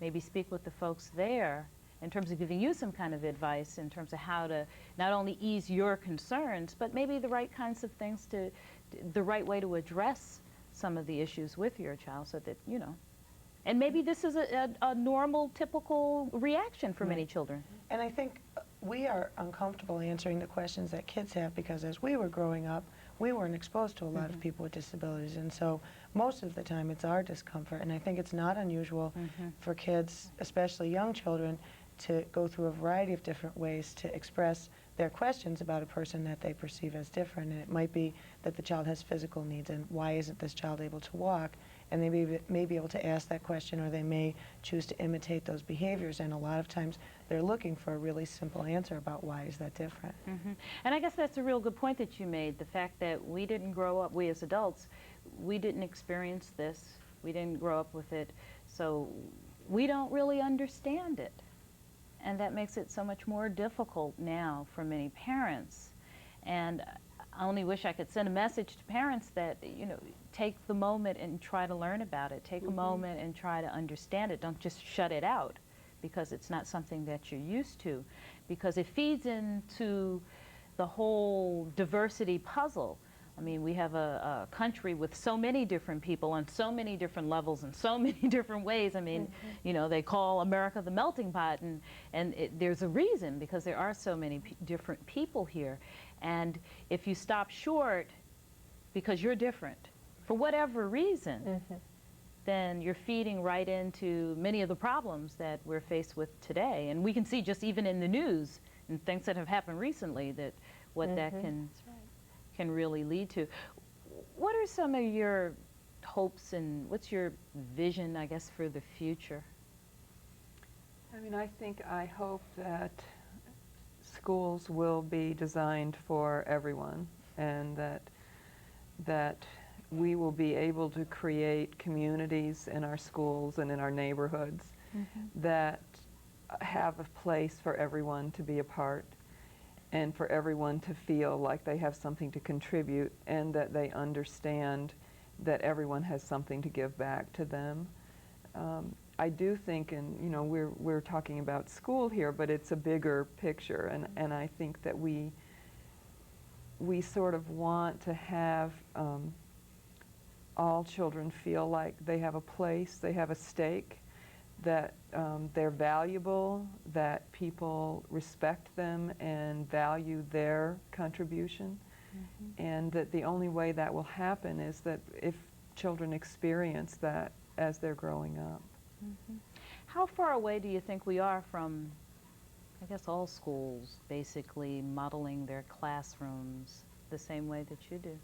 maybe speak with the folks there in terms of giving you some kind of advice in terms of how to not only ease your concerns, but maybe the right kinds of things the right way to address some of the issues with your child, so that, you know, and maybe this is a normal, typical reaction for many children. And I think we are uncomfortable answering the questions that kids have, because as we were growing up, we weren't exposed to a lot of people with disabilities, and so most of the time it's our discomfort. And I think it's not unusual for kids, especially young children, to go through a variety of different ways to express their questions about a person that they perceive as different. And it might be that the child has physical needs, and why isn't this child able to walk? And they may be able to ask that question, or they may choose to imitate those behaviors. And a lot of times they're looking for a really simple answer about why is that different. And I guess that's a real good point that you made, the fact that we didn't grow up, we as adults, we didn't experience this, we didn't grow up with it, so we don't really understand it. And that makes it so much more difficult now for many parents. And I only wish I could send a message to parents that, you know, take the moment and try to learn about it. Take a moment and try to understand it. Don't just shut it out because it's not something that you're used to, because it feeds into the whole diversity puzzle. I mean, we have a country with so many different people on so many different levels and so many different ways. I mean, you know, they call America the melting pot, and there's a reason, because there are so many different people here. And if you stop short because you're different, for whatever reason, then you're feeding right into many of the problems that we're faced with today. And we can see just even in the news and things that have happened recently that what that can really lead to. What are some of your hopes, and what's your vision, I guess, for the future? I mean, I hope that schools will be designed for everyone, and that we will be able to create communities in our schools and in our neighborhoods that have a place for everyone to be a part, and for everyone to feel like they have something to contribute, and that they understand that everyone has something to give back to them. I do think, and you know, we're talking about school here, but it's a bigger picture, and I think that we sort of want to have all children feel like they have a place, they have a stake, that they're valuable, that people respect them and value their contribution, and that the only way that will happen is that if children experience that as they're growing up. How far away do you think we are from, I guess, all schools basically modeling their classrooms the same way that you do?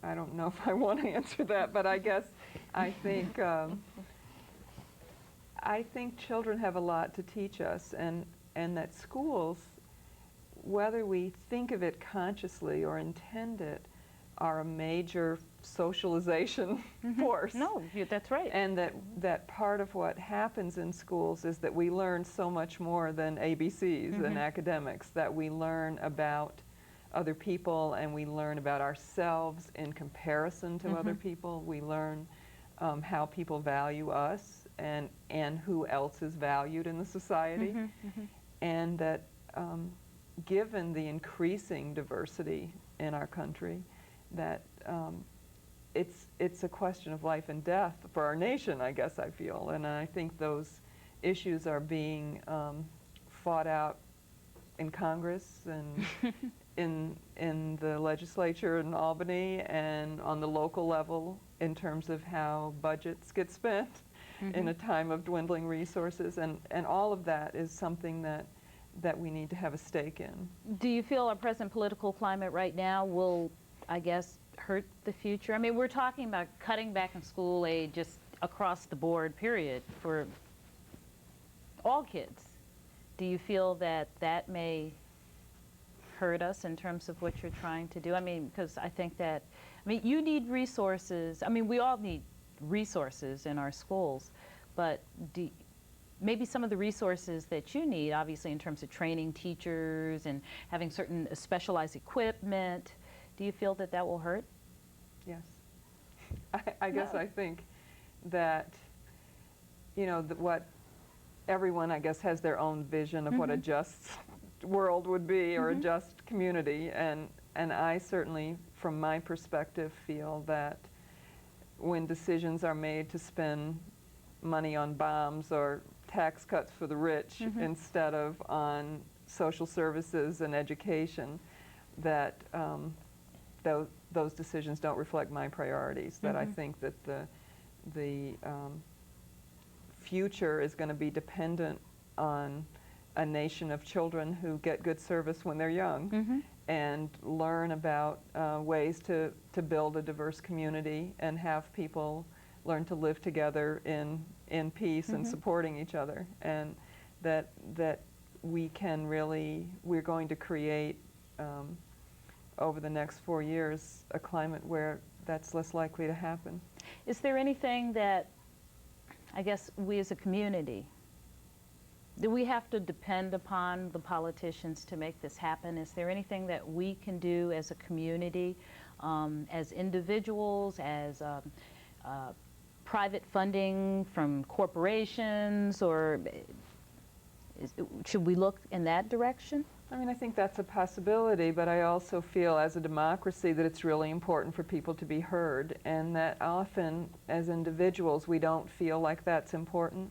I don't know if I want to answer that, but I guess I think children have a lot to teach us, and that schools, whether we think of it consciously or intend it, are a major socialization force. No, that's right. And that part of what happens in schools is that we learn so much more than ABCs and academics, that we learn about other people, and we learn about ourselves in comparison to other people. We learn how people value us and who else is valued in the society. And that given the increasing diversity in our country, that it's a question of life and death for our nation, I guess I feel. And I think those issues are being fought out in Congress and in the legislature in Albany and on the local level in terms of how budgets get spent in a time of dwindling resources. And all of that is something that we need to have a stake in. Do you feel our present political climate right now will, I guess, hurt the future? I mean, we're talking about cutting back in school aid just across the board, period, for all kids. Do you feel that that may hurt us in terms of what you're trying to do? I mean, because I think that, I mean, you need resources. I mean, we all need resources in our schools, but maybe some of the resources that you need, obviously in terms of training teachers and having certain specialized equipment, do you feel that that will hurt? Yes. I guess I think that, you know, what everyone, I guess, has their own vision of what a just world would be, or a just community, and I certainly, from my perspective, feel that when decisions are made to spend money on bombs or tax cuts for the rich instead of on social services and education, that those decisions don't reflect my priorities, that I think that the future is going to be dependent on a nation of children who get good service when they're young and learn about ways to build a diverse community and have people learn to live together in peace and supporting each other, and that we can really, we're going to create over the next 4 years a climate where that's less likely to happen. Is there anything that, I guess, we as a community, do we have to depend upon the politicians to make this happen? Is there anything that we can do as a community, as individuals, as private funding from corporations, or should we look in that direction? I mean, I think that's a possibility, but I also feel as a democracy that it's really important for people to be heard, and that often as individuals we don't feel like that's important.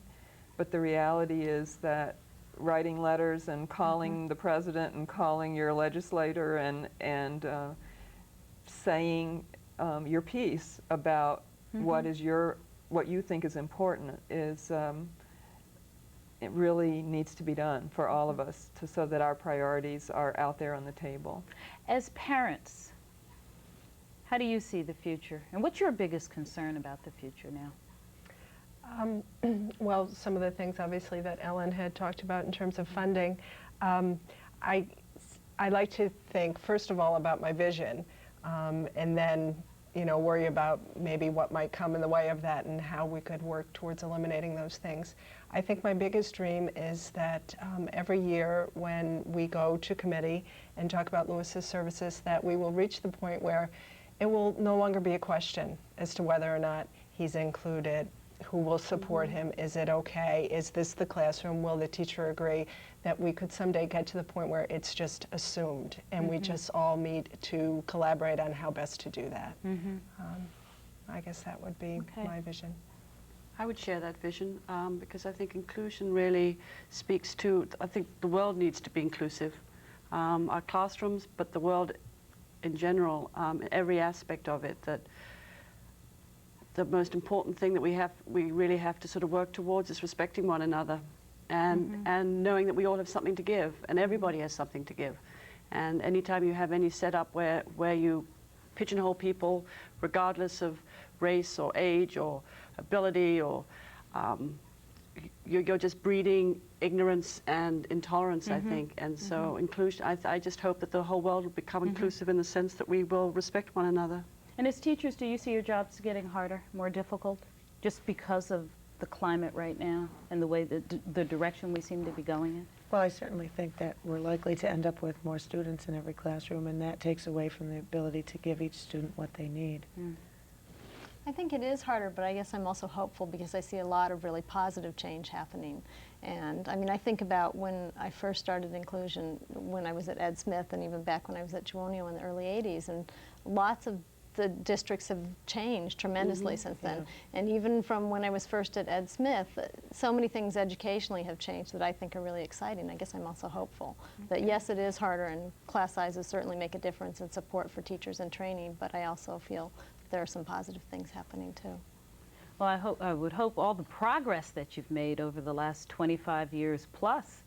But the reality is that writing letters and calling the president and calling your legislator and saying your piece about what you think is important is it really needs to be done for all of us so that our priorities are out there on the table. As parents, how do you see the future? And what's your biggest concern about the future now? Well, some of the things obviously that Ellen had talked about in terms of funding. I like to think, first of all, about my vision, and then, you know, worry about maybe what might come in the way of that and how we could work towards eliminating those things. I think my biggest dream is that every year when we go to committee and talk about Lewis's services, that we will reach the point where it will no longer be a question as to whether or not he's included, who will support him, is it okay, is this the classroom, will the teacher agree, that we could someday get to the point where it's just assumed and we just all meet to collaborate on how best to do that. I guess that would be my vision. I would share that vision because I think inclusion really speaks to, I think the world needs to be inclusive. Our classrooms, but the world in general, every aspect of it, that the most important thing that we really have to sort of work towards is respecting one another and knowing that we all have something to give and everybody has something to give. And anytime you have any setup where you pigeonhole people regardless of race or age or ability or you're just breeding ignorance and intolerance, I think. And so inclusion, I just hope that the whole world will become inclusive in the sense that we will respect one another. And as teachers, do you see your jobs getting harder, more difficult, just because of the climate right now and the way that the direction we seem to be going in? Well, I certainly think that we're likely to end up with more students in every classroom, and that takes away from the ability to give each student what they need. I think it is harder, but I guess I'm also hopeful because I see a lot of really positive change happening. And I mean, I think about when I first started inclusion, when I was at Ed Smith and even back when I was at Jowonio in the early 80s, and lots of the districts have changed tremendously since then. And even from when I was first at Ed Smith, so many things educationally have changed that I think are really exciting. I guess I'm also hopeful that yes, it is harder and class sizes certainly make a difference in support for teachers and training, but I also feel there are some positive things happening too. Well, I would hope all the progress that you've made over the last 25 years plus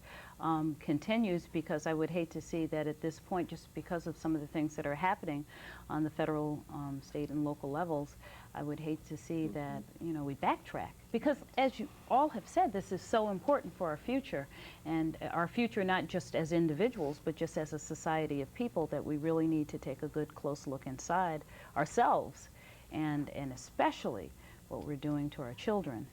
continues, because I would hate to see that at this point, just because of some of the things that are happening on the federal, state, and local levels, I would hate to see that, you know, we backtrack. Because as you all have said, this is so important for our future, and our future not just as individuals, but just as a society of people, that we really need to take a good close look inside ourselves, and especially what we're doing to our children.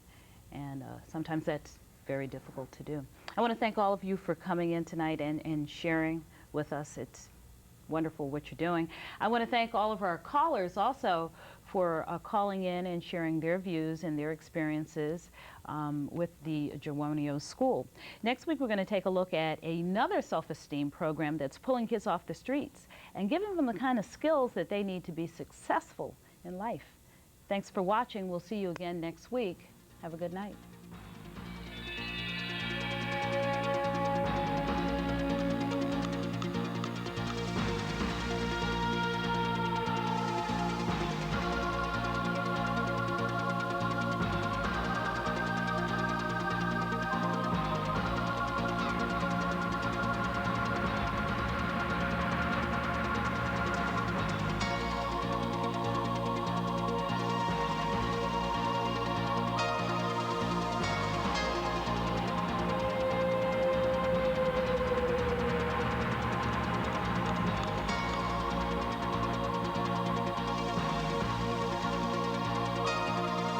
And sometimes that's very difficult to do. I want to thank all of you for coming in tonight and sharing with us. It's wonderful what you're doing. I want to thank all of our callers also for calling in and sharing their views and their experiences with the Jowonio School. Next week, we're going to take a look at another self-esteem program that's pulling kids off the streets and giving them the kind of skills that they need to be successful in life. Thanks for watching. We'll see you again next week. Have a good night.